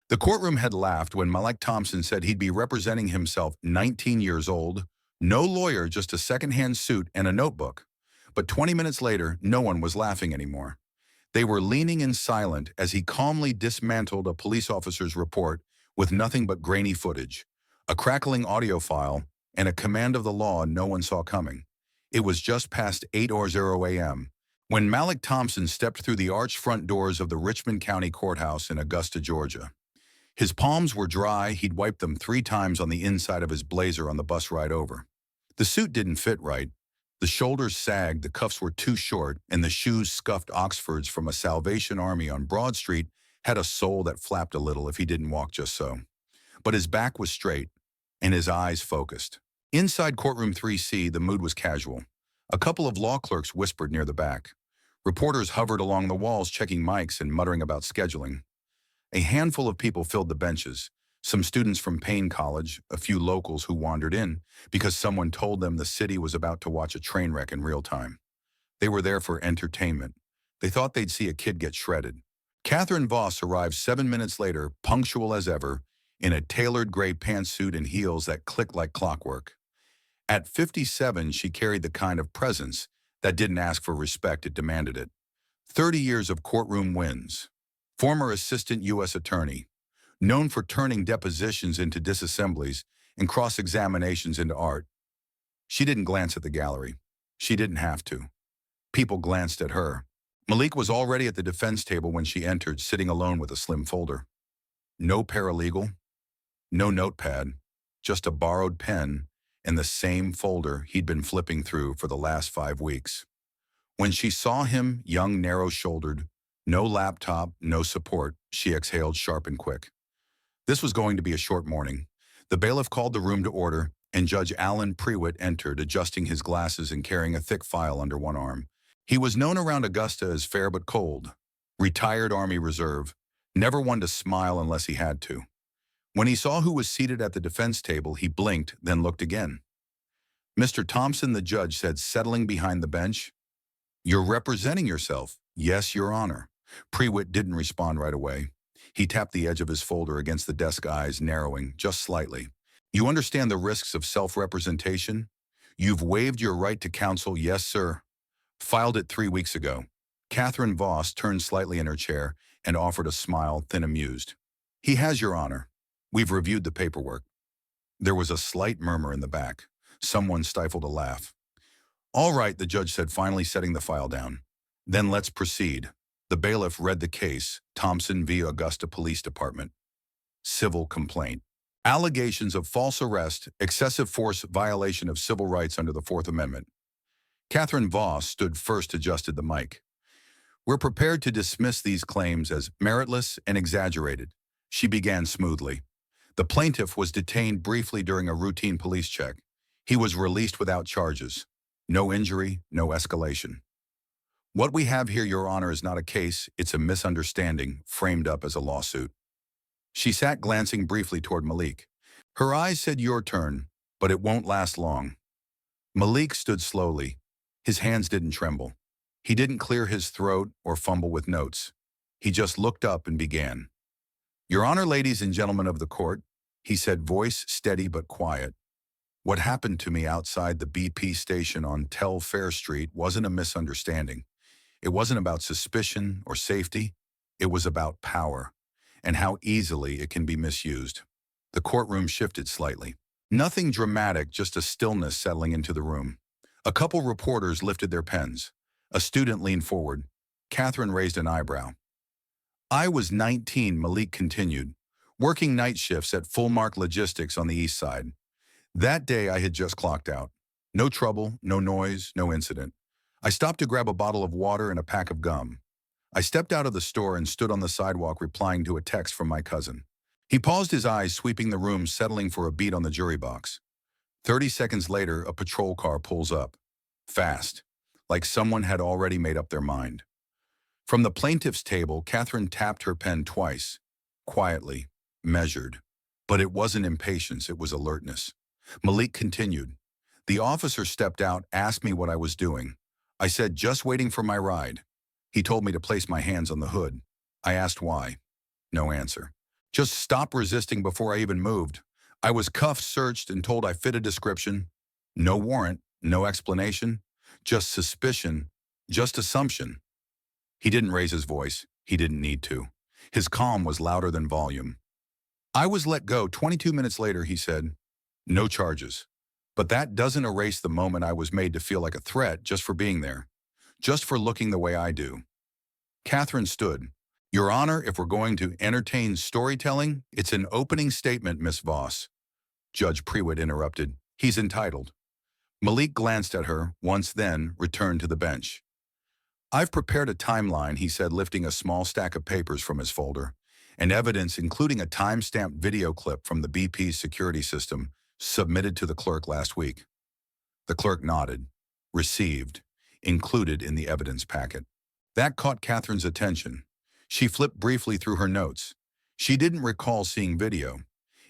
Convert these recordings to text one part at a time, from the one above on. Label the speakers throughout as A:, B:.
A: The courtroom had laughed when Malik Thompson said he'd be representing himself 19 years old, no lawyer, just a second-hand suit and a notebook. But 20 minutes later, no one was laughing anymore. They were leaning in silent as he calmly dismantled a police officer's report with nothing but grainy footage, a crackling audio file, and a command of the law no one saw coming. It was just past 8:00 a.m. when Malik Thompson stepped through the arched front doors of the Richmond County Courthouse in Augusta, Georgia. His palms were dry. He'd wiped them 3 times on the inside of his blazer on the bus ride over. The suit didn't fit right. The shoulders sagged, the cuffs were too short, and the shoes scuffed Oxfords from a Salvation Army on Broad Street had a sole that flapped a little if he didn't walk just so. But his back was straight, and his eyes focused. Inside courtroom 3C, the mood was casual. A couple of law clerks whispered near the back. Reporters hovered along the walls checking mics and muttering about scheduling. A handful of people filled the benches, some students from Payne College, a few locals who wandered in because someone told them the city was about to watch a train wreck in real time. They were there for entertainment. They thought they'd see a kid get shredded. Catherine Voss arrived 7 minutes later, punctual as ever, in a tailored gray pantsuit and heels that clicked like clockwork. At 57, she carried the kind of presence that didn't ask for respect, it demanded it. 30 years of courtroom wins. Former assistant U.S. attorney, known for turning depositions into disassemblies and cross-examinations into art. She didn't glance at the gallery. She didn't have to. People glanced at her. Malik was already at the defense table when she entered, sitting alone with a slim folder. No paralegal, no notepad, just a borrowed pen and the same folder he'd been flipping through for the last 5 weeks. When she saw him, young, narrow-shouldered, no laptop, no support, she exhaled sharp and quick. This was going to be a short morning. The bailiff called the room to order, and Judge Alan Prewitt entered, adjusting his glasses and carrying a thick file under one arm. He was known around Augusta as fair but cold, retired Army Reserve, never one to smile unless he had to. When he saw who was seated at the defense table, he blinked, then looked again. "Mr. Thompson," the judge said, settling behind the bench. "You're representing yourself." "Yes, Your Honor." Prewitt didn't respond right away. He tapped the edge of his folder against the desk, eyes narrowing just slightly. "You understand the risks of self-representation? You've waived your right to counsel." "Yes, sir." "Filed it 3 weeks ago." Catherine Voss turned slightly in her chair and offered a smile, thin amused. "He has, Your Honor. We've reviewed the paperwork." There was a slight murmur in the back. Someone stifled a laugh. "All right," the judge said, finally setting the file down. "Then let's proceed." The bailiff read the case, Thompson v. Augusta Police Department. Civil complaint. Allegations of false arrest, excessive force, violation of civil rights under the Fourth Amendment. Catherine Voss stood first, adjusted the mic. "We're prepared to dismiss these claims as meritless and exaggerated," she began smoothly. "The plaintiff was detained briefly during a routine police check. He was released without charges. No injury, no escalation. What we have here, Your Honor, is not a case, it's a misunderstanding framed up as a lawsuit." She sat, glancing briefly toward Malik. Her eyes said, "Your turn, but it won't last long." Malik stood slowly. His hands didn't tremble. He didn't clear his throat or fumble with notes. He just looked up and began. "Your Honor, ladies and gentlemen of the court," he said, voice steady but quiet. "What happened to me outside the BP station on Telfair Street wasn't a misunderstanding. It wasn't about suspicion or safety. It was about power and how easily it can be misused." The courtroom shifted slightly. Nothing dramatic, just a stillness settling into the room. A couple reporters lifted their pens. A student leaned forward. Catherine raised an eyebrow. "I was 19, Malik continued, working night shifts at Fullmark Logistics on the east side. That day I had just clocked out. No trouble, no noise, no incident. I stopped to grab a bottle of water and a pack of gum. I stepped out of the store and stood on the sidewalk replying to a text from my cousin." He paused, his eyes sweeping the room, settling for a beat on the jury box. 30 seconds later, a patrol car pulls up. Fast, like someone had already made up their mind. From the plaintiff's table, Catherine tapped her pen twice. Quietly, measured. But it wasn't impatience, it was alertness. Malik continued. "The officer stepped out, asked me what I was doing. I said, just waiting for my ride. He told me to place my hands on the hood. I asked why. No answer. Just stop resisting before I even moved. I was cuffed, searched, and told I fit a description. No warrant, no explanation, just suspicion, just assumption. He didn't raise his voice. He didn't need to. His calm was louder than volume. I was let go 22 minutes later, he said. No charges. But that doesn't erase the moment I was made to feel like a threat just for being there. Just for looking the way I do. Catherine stood. Your Honor, if we're going to entertain storytelling, it's an opening statement, Miss Voss. Judge Prewitt interrupted. He's entitled. Malik glanced at her, once then returned to the bench. I've prepared a timeline, he said, lifting a small stack of papers from his folder, and evidence including a time-stamped video clip from the BP's security system submitted to the clerk last week. The clerk nodded. Received. Included in the evidence packet. That caught Catherine's attention. She flipped briefly through her notes. She didn't recall seeing video.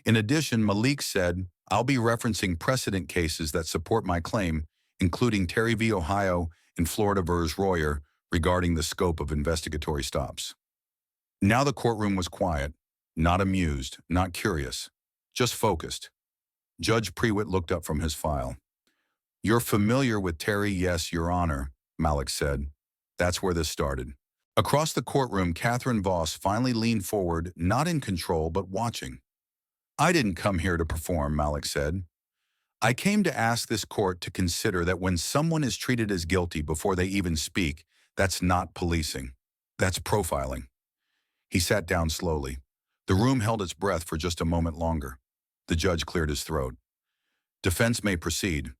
A: In addition, Malik said, I'll be referencing precedent cases that support my claim, including Terry v. Ohio and Florida v. Royer, regarding the scope of investigatory stops. Now the courtroom was quiet, not amused, not curious, just focused. Judge Prewitt looked up from his file. You're familiar with Terry, yes, Your Honor, Malik said. That's where this started. Across the courtroom, Catherine Voss finally leaned forward, not in control, but watching. I didn't come here to perform, Malik said. I came to ask this court to consider that when someone is treated as guilty before they even speak, that's not policing. That's profiling. He sat down slowly. The room held its breath for just a moment longer. The judge cleared his throat. Defense may proceed.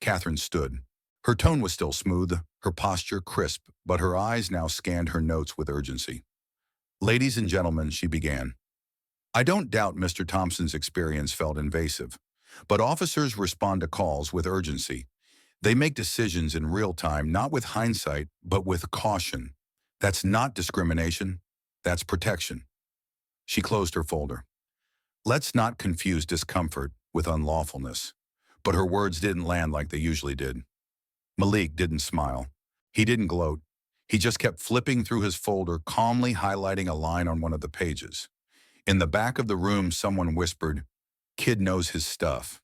A: Catherine stood. Her tone was still smooth, her posture crisp, but her eyes now scanned her notes with urgency. Ladies and gentlemen, she began. I don't doubt Mr. Thompson's experience felt invasive, but officers respond to calls with urgency. They make decisions in real time, not with hindsight, but with caution. That's not discrimination. That's protection. She closed her folder. Let's not confuse discomfort with unlawfulness. But her words didn't land like they usually did. Malik didn't smile. He didn't gloat. He just kept flipping through his folder, calmly highlighting a line on one of the pages. In the back of the room, someone whispered, Kid knows his stuff.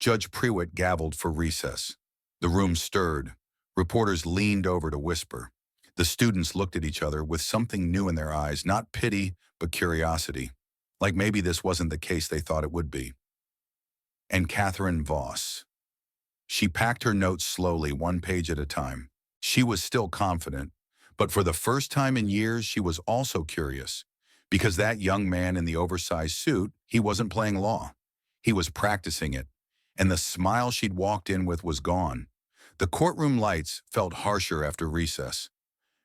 A: Judge Prewitt gavelled for recess. The room stirred. Reporters leaned over to whisper. The students looked at each other with something new in their eyes, not pity, but curiosity. Like maybe this wasn't the case they thought it would be. And Catherine Voss. She packed her notes slowly, one page at a time. She was still confident, but for the first time in years, she was also curious. Because that young man in the oversized suit, he wasn't playing law. He was practicing it. And the smile she'd walked in with was gone. The courtroom lights felt harsher after recess.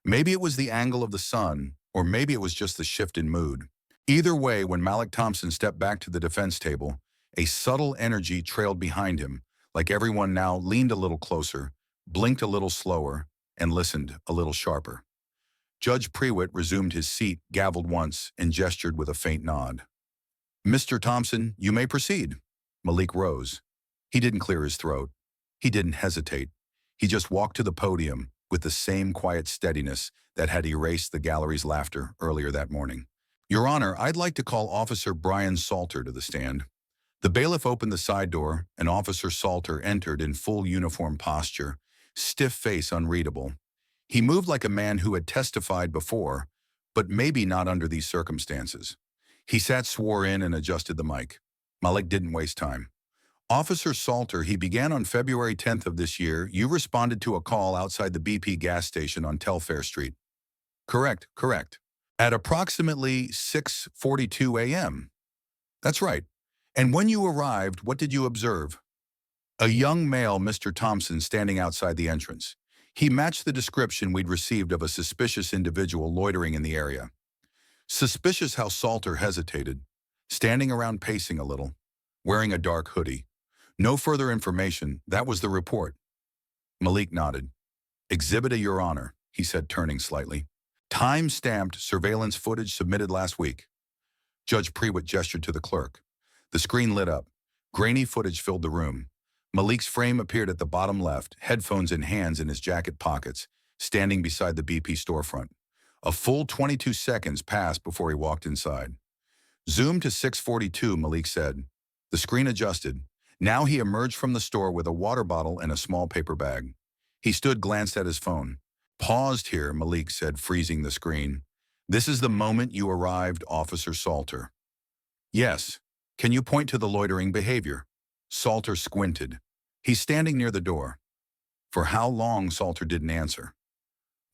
A: Maybe it was the angle of the sun, or maybe it was just the shift in mood. Either way, when Malik Thompson stepped back to the defense table, a subtle energy trailed behind him, like everyone now leaned a little closer, blinked a little slower, and listened a little sharper. Judge Prewitt resumed his seat, gavelled once, and gestured with a faint nod. Mr. Thompson, you may proceed. Malik rose. He didn't clear his throat. He didn't hesitate. He just walked to the podium with the same quiet steadiness that had erased the gallery's laughter earlier that morning. Your Honor, I'd like to call Officer Brian Salter to the stand. The bailiff opened the side door, and Officer Salter entered in full uniform posture, stiff face unreadable. He moved like a man who had testified before, but maybe not under these circumstances. He sat, swore in, and adjusted the mic. Malik didn't waste time. Officer Salter, he began on February 10th of this year. You responded to a call outside the BP gas station on Telfair Street. Correct. At approximately 6:42 a.m. That's right. And when you arrived, what did you observe? A young male, Mr. Thompson, standing outside the entrance. He matched the description we'd received of a suspicious individual loitering in the area. Suspicious how Salter hesitated, standing around pacing a little, wearing a dark hoodie. No further information, that was the report. Malik nodded. Exhibit A, Your Honor, he said, turning slightly. Time-stamped surveillance footage submitted last week. Judge Prewitt gestured to the clerk. The screen lit up. Grainy footage filled the room. Malik's frame appeared at the bottom left, headphones in hands in his jacket pockets, standing beside the BP storefront. A full 22 seconds passed before he walked inside. Zoom to 6:42, Malik said. The screen adjusted. Now he emerged from the store with a water bottle and a small paper bag. He stood, glanced at his phone. Paused here, Malik said, freezing the screen. This is the moment you arrived, Officer Salter. Yes. Can you point to the loitering behavior? Salter squinted. He's standing near the door. For how long? Salter didn't answer.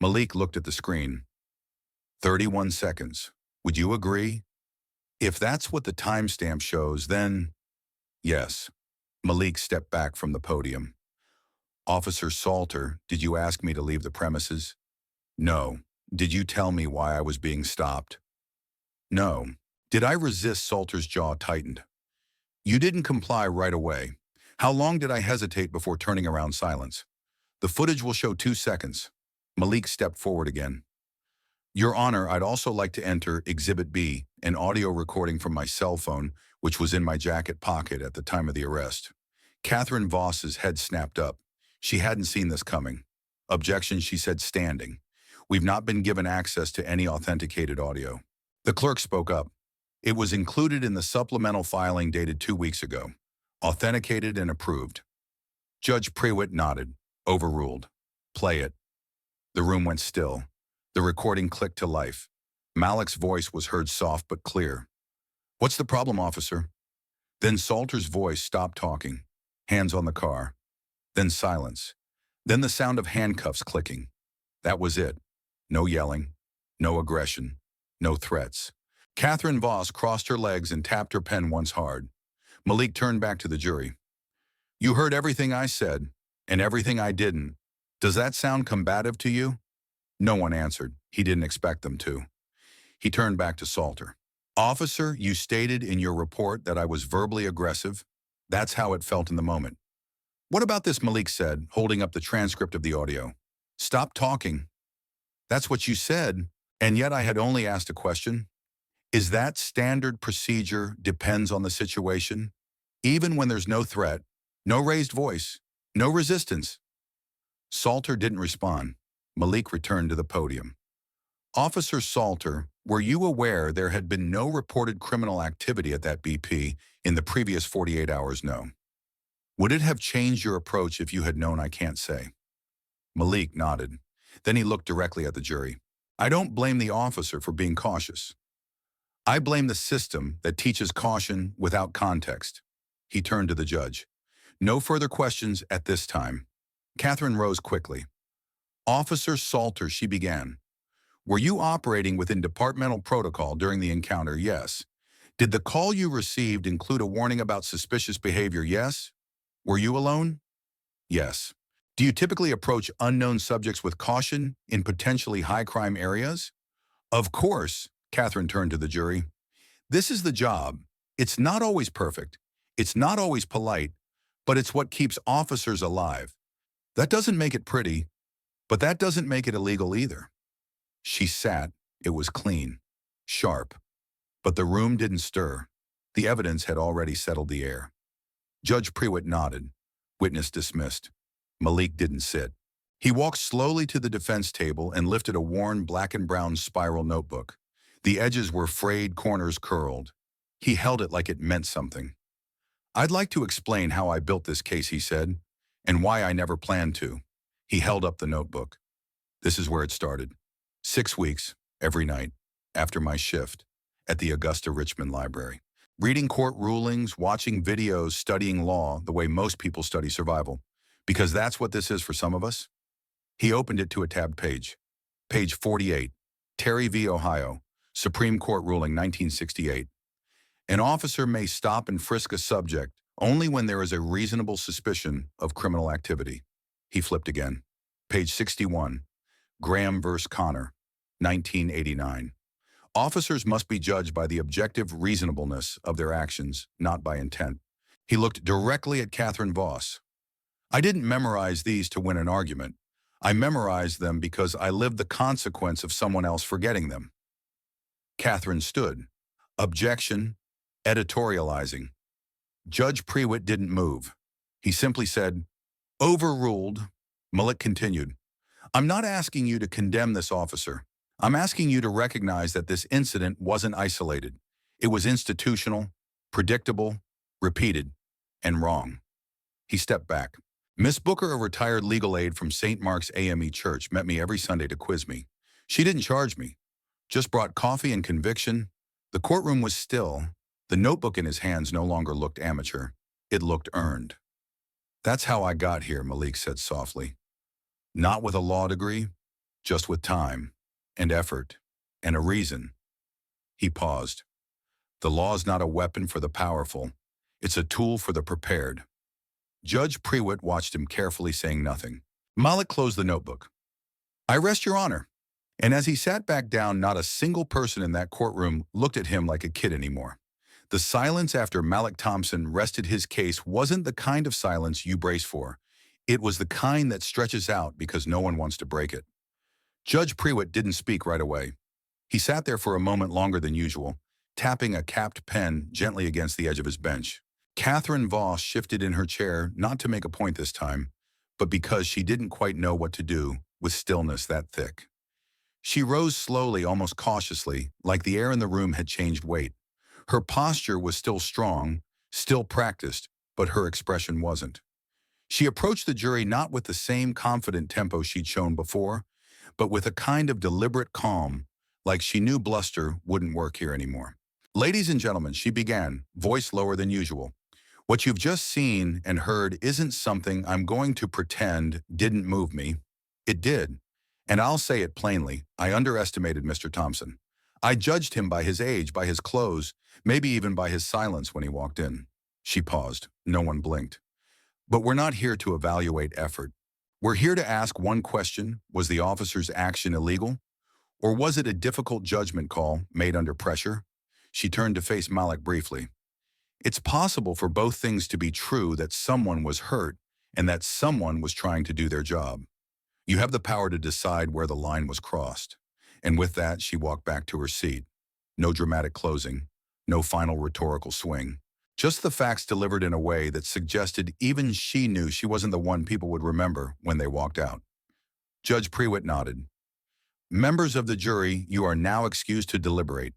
A: Malik looked at the screen. 31 seconds. Would you agree? If that's what the timestamp shows, then yes. Malik stepped back from the podium. Officer Salter, did you ask me to leave the premises? No. Did you tell me why I was being stopped? No. Did I resist? Salter's jaw tightened. You didn't comply right away. How long did I hesitate before turning around? Silence. The footage will show 2 seconds. Malik stepped forward again. Your Honor, I'd also like to enter Exhibit B, an audio recording from my cell phone, which was in my jacket pocket at the time of the arrest. Catherine Voss's head snapped up. She hadn't seen this coming. Objection, she said, standing. We've not been given access to any authenticated audio. The clerk spoke up. It was included in the supplemental filing dated 2 weeks ago. Authenticated and approved. Judge Prewitt nodded. Overruled. Play it. The room went still. The recording clicked to life. Malik's voice was heard soft but clear. What's the problem, officer? Then Salter's voice stopped talking. Hands on the car. Then silence. Then the sound of handcuffs clicking. That was it. No yelling. No aggression. No threats. Catherine Voss crossed her legs and tapped her pen once hard. Malik turned back to the jury. You heard everything I said, and everything I didn't. Does that sound combative to you? No one answered. He didn't expect them to. He turned back to Salter. Officer, you stated in your report that I was verbally aggressive. That's how it felt in the moment. What about this? Malik said, holding up the transcript of the audio. Stop talking. That's what you said, and yet I had only asked a question. Is that standard procedure depends on the situation? Even when there's no threat, no raised voice, no resistance? Salter didn't respond. Malik returned to the podium. Officer Salter, were you aware there had been no reported criminal activity at that BP in the previous 48 hours? No. Would it have changed your approach if you had known? I can't say. Malik nodded. Then he looked directly at the jury. I don't blame the officer for being cautious. I blame the system that teaches caution without context. He turned to the judge. No further questions at this time. Catherine rose quickly. Officer Salter, she began. Were you operating within departmental protocol during the encounter? Yes. Did the call you received include a warning about suspicious behavior? Yes. Were you alone? Yes. Do you typically approach unknown subjects with caution in potentially high-crime areas? Of course. Catherine turned to the jury. This is the job. It's not always perfect. It's not always polite, but it's what keeps officers alive. That doesn't make it pretty, but that doesn't make it illegal either. She sat. It was clean, sharp. But the room didn't stir. The evidence had already settled the air. Judge Prewitt nodded. Witness dismissed. Malik didn't sit. He walked slowly to the defense table and lifted a worn black and brown spiral notebook. The edges were frayed, corners curled. He held it like it meant something. I'd like to explain how I built this case, he said, and why I never planned to. He held up the notebook. This is where it started. 6 weeks, every night, after my shift, at the Augusta Richmond Library. Reading court rulings, watching videos, studying law the way most people study survival. Because that's what this is for some of us. He opened it to a tabbed page. Page 48, Terry v. Ohio, Supreme Court ruling 1968. An officer may stop and frisk a subject only when there is a reasonable suspicion of criminal activity. He flipped again. Page 61, Graham v. Connor, 1989. Officers must be judged by the objective reasonableness of their actions, not by intent. He looked directly at Catherine Voss. I didn't memorize these to win an argument. I memorized them because I lived the consequence of someone else forgetting them. Catherine stood. Objection, editorializing. Judge Prewitt didn't move. He simply said, overruled. Malik continued. I'm not asking you to condemn this officer. I'm asking you to recognize that this incident wasn't isolated. It was institutional, predictable, repeated, and wrong. He stepped back. Miss Booker, a retired legal aide from St. Mark's AME Church, met me every Sunday to quiz me. She didn't charge me, just brought coffee and conviction. The courtroom was still. The notebook in his hands no longer looked amateur. It looked earned. That's how I got here, Malik said softly. Not with a law degree, just with time and effort and a reason. He paused. The law's not a weapon for the powerful. It's a tool for the prepared. Judge Prewitt watched him carefully, saying nothing. Malik closed the notebook. I rest your honor. And as he sat back down, not a single person in that courtroom looked at him like a kid anymore. The silence after Malik Thompson rested his case wasn't the kind of silence you brace for. It was the kind that stretches out because no one wants to break it. Judge Prewitt didn't speak right away. He sat there for a moment longer than usual, tapping a capped pen gently against the edge of his bench. Catherine Voss shifted in her chair, not to make a point this time, but because she didn't quite know what to do with stillness that thick. She rose slowly, almost cautiously, like the air in the room had changed weight. Her posture was still strong, still practiced, but her expression wasn't. She approached the jury not with the same confident tempo she'd shown before, but with a kind of deliberate calm, like she knew bluster wouldn't work here anymore. Ladies and gentlemen, she began, voice lower than usual. What you've just seen and heard isn't something I'm going to pretend didn't move me. It did. And I'll say it plainly, I underestimated Mr. Thompson. I judged him by his age, by his clothes, maybe even by his silence when he walked in. She paused. No one blinked. But we're not here to evaluate effort. We're here to ask one question: was the officer's action illegal? Or was it a difficult judgment call made under pressure? She turned to face Malik briefly. It's possible for both things to be true, that someone was hurt and that someone was trying to do their job. You have the power to decide where the line was crossed. And with that, she walked back to her seat. No dramatic closing, no final rhetorical swing. Just the facts delivered in a way that suggested even she knew she wasn't the one people would remember when they walked out. Judge Prewitt nodded. Members of the jury, you are now excused to deliberate.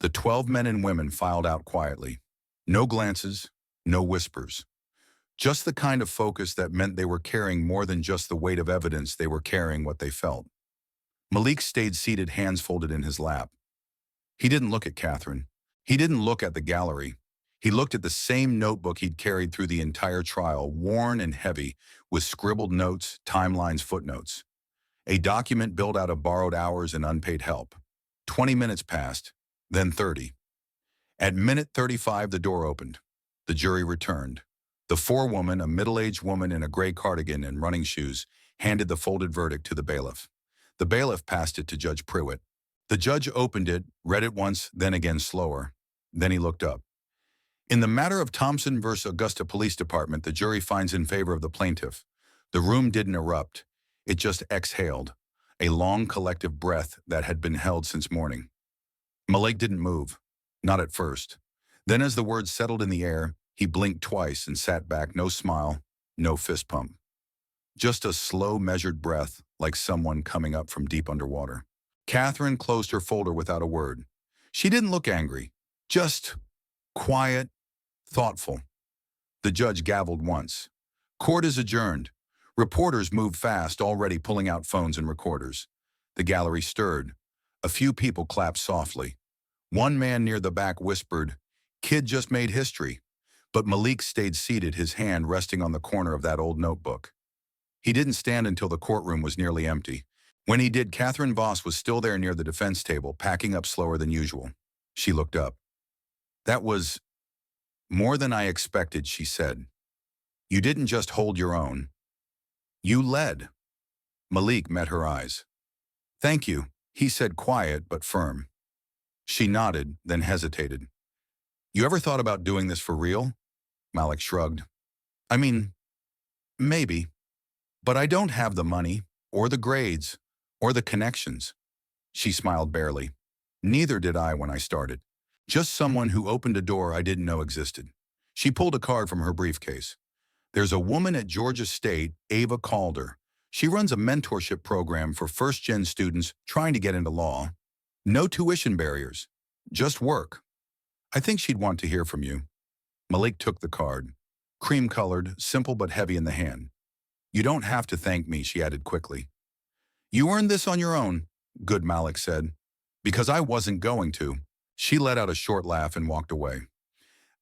A: The 12 men and women filed out quietly. No glances, no whispers. Just the kind of focus that meant they were carrying more than just the weight of evidence, they were carrying what they felt. Malik stayed seated, hands folded in his lap. He didn't look at Catherine. He didn't look at the gallery. He looked at the same notebook he'd carried through the entire trial, worn and heavy, with scribbled notes, timelines, footnotes. A document built out of borrowed hours and unpaid help. 20 minutes passed, then 30. At minute 35, the door opened. The jury returned. The forewoman, a middle-aged woman in a gray cardigan and running shoes, handed the folded verdict to the bailiff. The bailiff passed it to Judge Prewitt. The judge opened it, read it once, then again slower. Then he looked up. In the matter of Thompson versus Augusta Police Department, the jury finds in favor of the plaintiff. The room didn't erupt. It just exhaled, a long collective breath that had been held since morning. Malik didn't move, not at first. Then as the words settled in the air, he blinked twice and sat back, no smile, no fist pump. Just a slow, measured breath, like someone coming up from deep underwater. Catherine closed her folder without a word. She didn't look angry, just quiet, thoughtful. The judge gavelled once. Court is adjourned. Reporters moved fast, already pulling out phones and recorders. The gallery stirred. A few people clapped softly. One man near the back whispered, "Kid just made history." But Malik stayed seated, his hand resting on the corner of that old notebook. He didn't stand until the courtroom was nearly empty. When he did, Catherine Voss was still there near the defense table, packing up slower than usual. She looked up. That was more than I expected, she said. You didn't just hold your own. You led. Malik met her eyes. Thank you, he said, quiet but firm. She nodded, then hesitated. You ever thought about doing this for real? Malik shrugged. I mean, maybe. But I don't have the money, or the grades, or the connections. She smiled barely. Neither did I when I started. Just someone who opened a door I didn't know existed. She pulled a card from her briefcase. There's a woman at Georgia State, Ava Calder. She runs a mentorship program for first-gen students trying to get into law. No tuition barriers, just work. I think she'd want to hear from you. Malik took the card. Cream-colored, simple but heavy in the hand. You don't have to thank me, she added quickly. You earned this on your own, good Malik said. Because I wasn't going to. She let out a short laugh and walked away.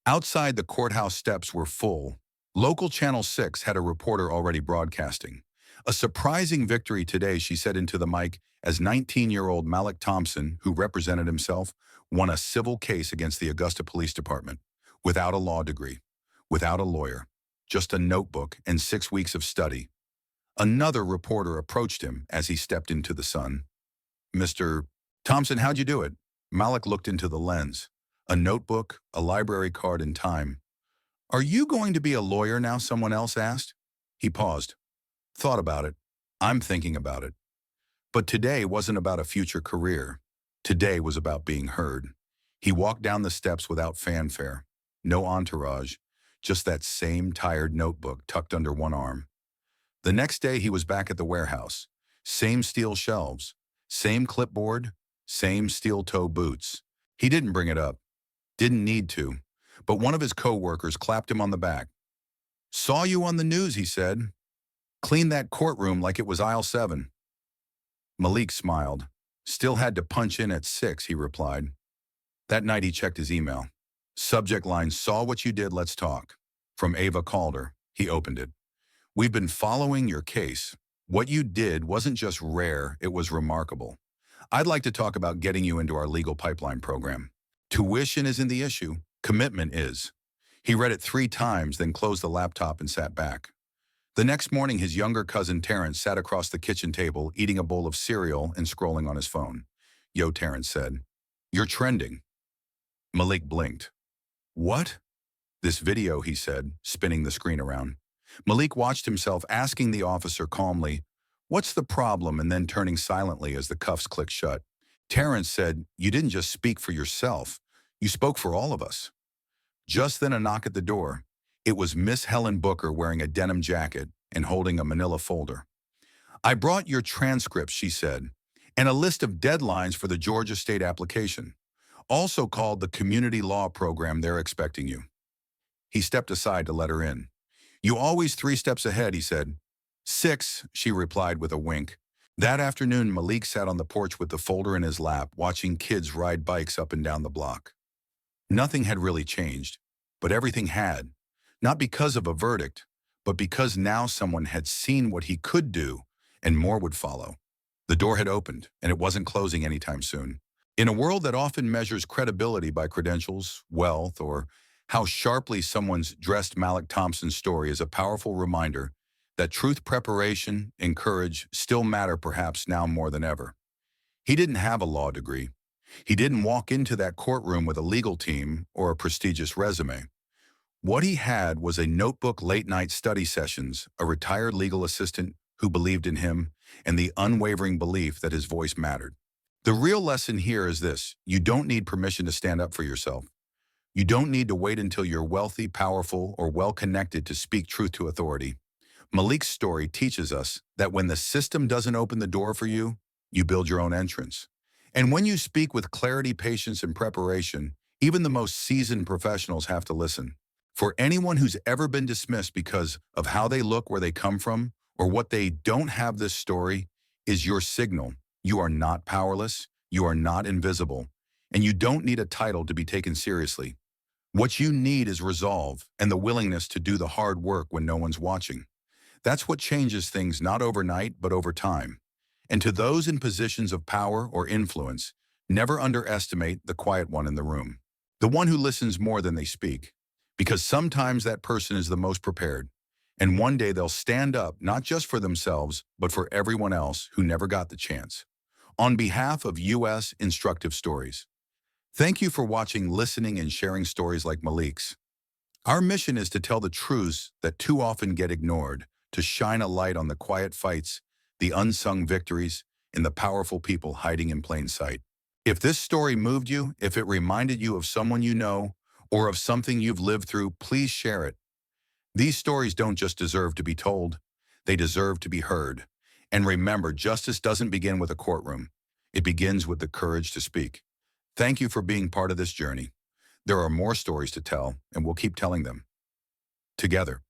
A: Outside, the courthouse steps were full. Local Channel 6 had a reporter already broadcasting. A surprising victory today, she said into the mic, as 19-year-old Malik Thompson, who represented himself, won a civil case against the Augusta Police Department, without a law degree, without a lawyer, just a notebook and 6 weeks of study. Another reporter approached him as he stepped into the sun. Mr. Thompson, how'd you do it? Malik looked into the lens. A notebook, a library card, and time. Are you going to be a lawyer now? Someone else asked. He paused. Thought about it. I'm thinking about it. But today wasn't about a future career. Today was about being heard. He walked down the steps without fanfare. No entourage. Just that same tired notebook tucked under one arm. The next day he was back at the warehouse. Same steel shelves. Same clipboard. Same steel-toe boots. He didn't bring it up. Didn't need to. But one of his co-workers clapped him on the back. Saw you on the news, he said. Cleaned that courtroom like it was aisle 7. Malik smiled. Still had to punch in at 6, he replied. That night he checked his email. Subject line, saw what you did, let's talk. From Ava Calder. He opened it. We've been following your case. What you did wasn't just rare, it was remarkable. I'd like to talk about getting you into our legal pipeline program. Tuition isn't the issue. Commitment is. He read it 3 times, then closed the laptop and sat back. The next morning, his younger cousin Terrence sat across the kitchen table, eating a bowl of cereal and scrolling on his phone. Yo, Terrence said. You're trending. Malik blinked. What? This video, he said, spinning the screen around. Malik watched himself, asking the officer calmly, what's the problem, and then turning silently as the cuffs clicked shut. Terrence said, you didn't just speak for yourself. You spoke for all of us. Just then a knock at the door. It was Miss Helen Booker wearing a denim jacket and holding a manila folder. I brought your transcripts, she said, and a list of deadlines for the Georgia State application, also called the Community Law Program. They're expecting you. He stepped aside to let her in. You always 3 steps ahead, he said. 6, she replied with a wink. That afternoon, Malik sat on the porch with the folder in his lap, watching kids ride bikes up and down the block. Nothing had really changed, but everything had. Not because of a verdict, but because now someone had seen what he could do, and more would follow. The door had opened, and it wasn't closing anytime soon. In a world that often measures credibility by credentials, wealth, or how sharply someone's dressed, Malik Thompson's story is a powerful reminder that truth, preparation, and courage still matter, perhaps now more than ever. He didn't have a law degree. He didn't walk into that courtroom with a legal team or a prestigious resume. What he had was a notebook, late-night study sessions, a retired legal assistant who believed in him, and the unwavering belief that his voice mattered. The real lesson here is this: you don't need permission to stand up for yourself. You don't need to wait until you're wealthy, powerful, or well-connected to speak truth to authority. Malik's story teaches us that when the system doesn't open the door for you, you build your own entrance. And when you speak with clarity, patience, and preparation, even the most seasoned professionals have to listen. For anyone who's ever been dismissed because of how they look, where they come from, or what they don't have, this story is your signal. You are not powerless, you are not invisible, and you don't need a title to be taken seriously. What you need is resolve and the willingness to do the hard work when no one's watching. That's what changes things, not overnight, but over time. And to those in positions of power or influence, never underestimate the quiet one in the room. The one who listens more than they speak. Because sometimes that person is the most prepared. And one day they'll stand up, not just for themselves, but for everyone else who never got the chance. On behalf of U.S. Instructive Stories, thank you for watching, listening, and sharing stories like Malik's. Our mission is to tell the truths that too often get ignored, to shine a light on the quiet fights, the unsung victories, and the powerful people hiding in plain sight. If this story moved you, if it reminded you of someone you know, or of something you've lived through, please share it. These stories don't just deserve to be told, they deserve to be heard. And remember, justice doesn't begin with a courtroom. It begins with the courage to speak. Thank you for being part of this journey. There are more stories to tell, and we'll keep telling them together.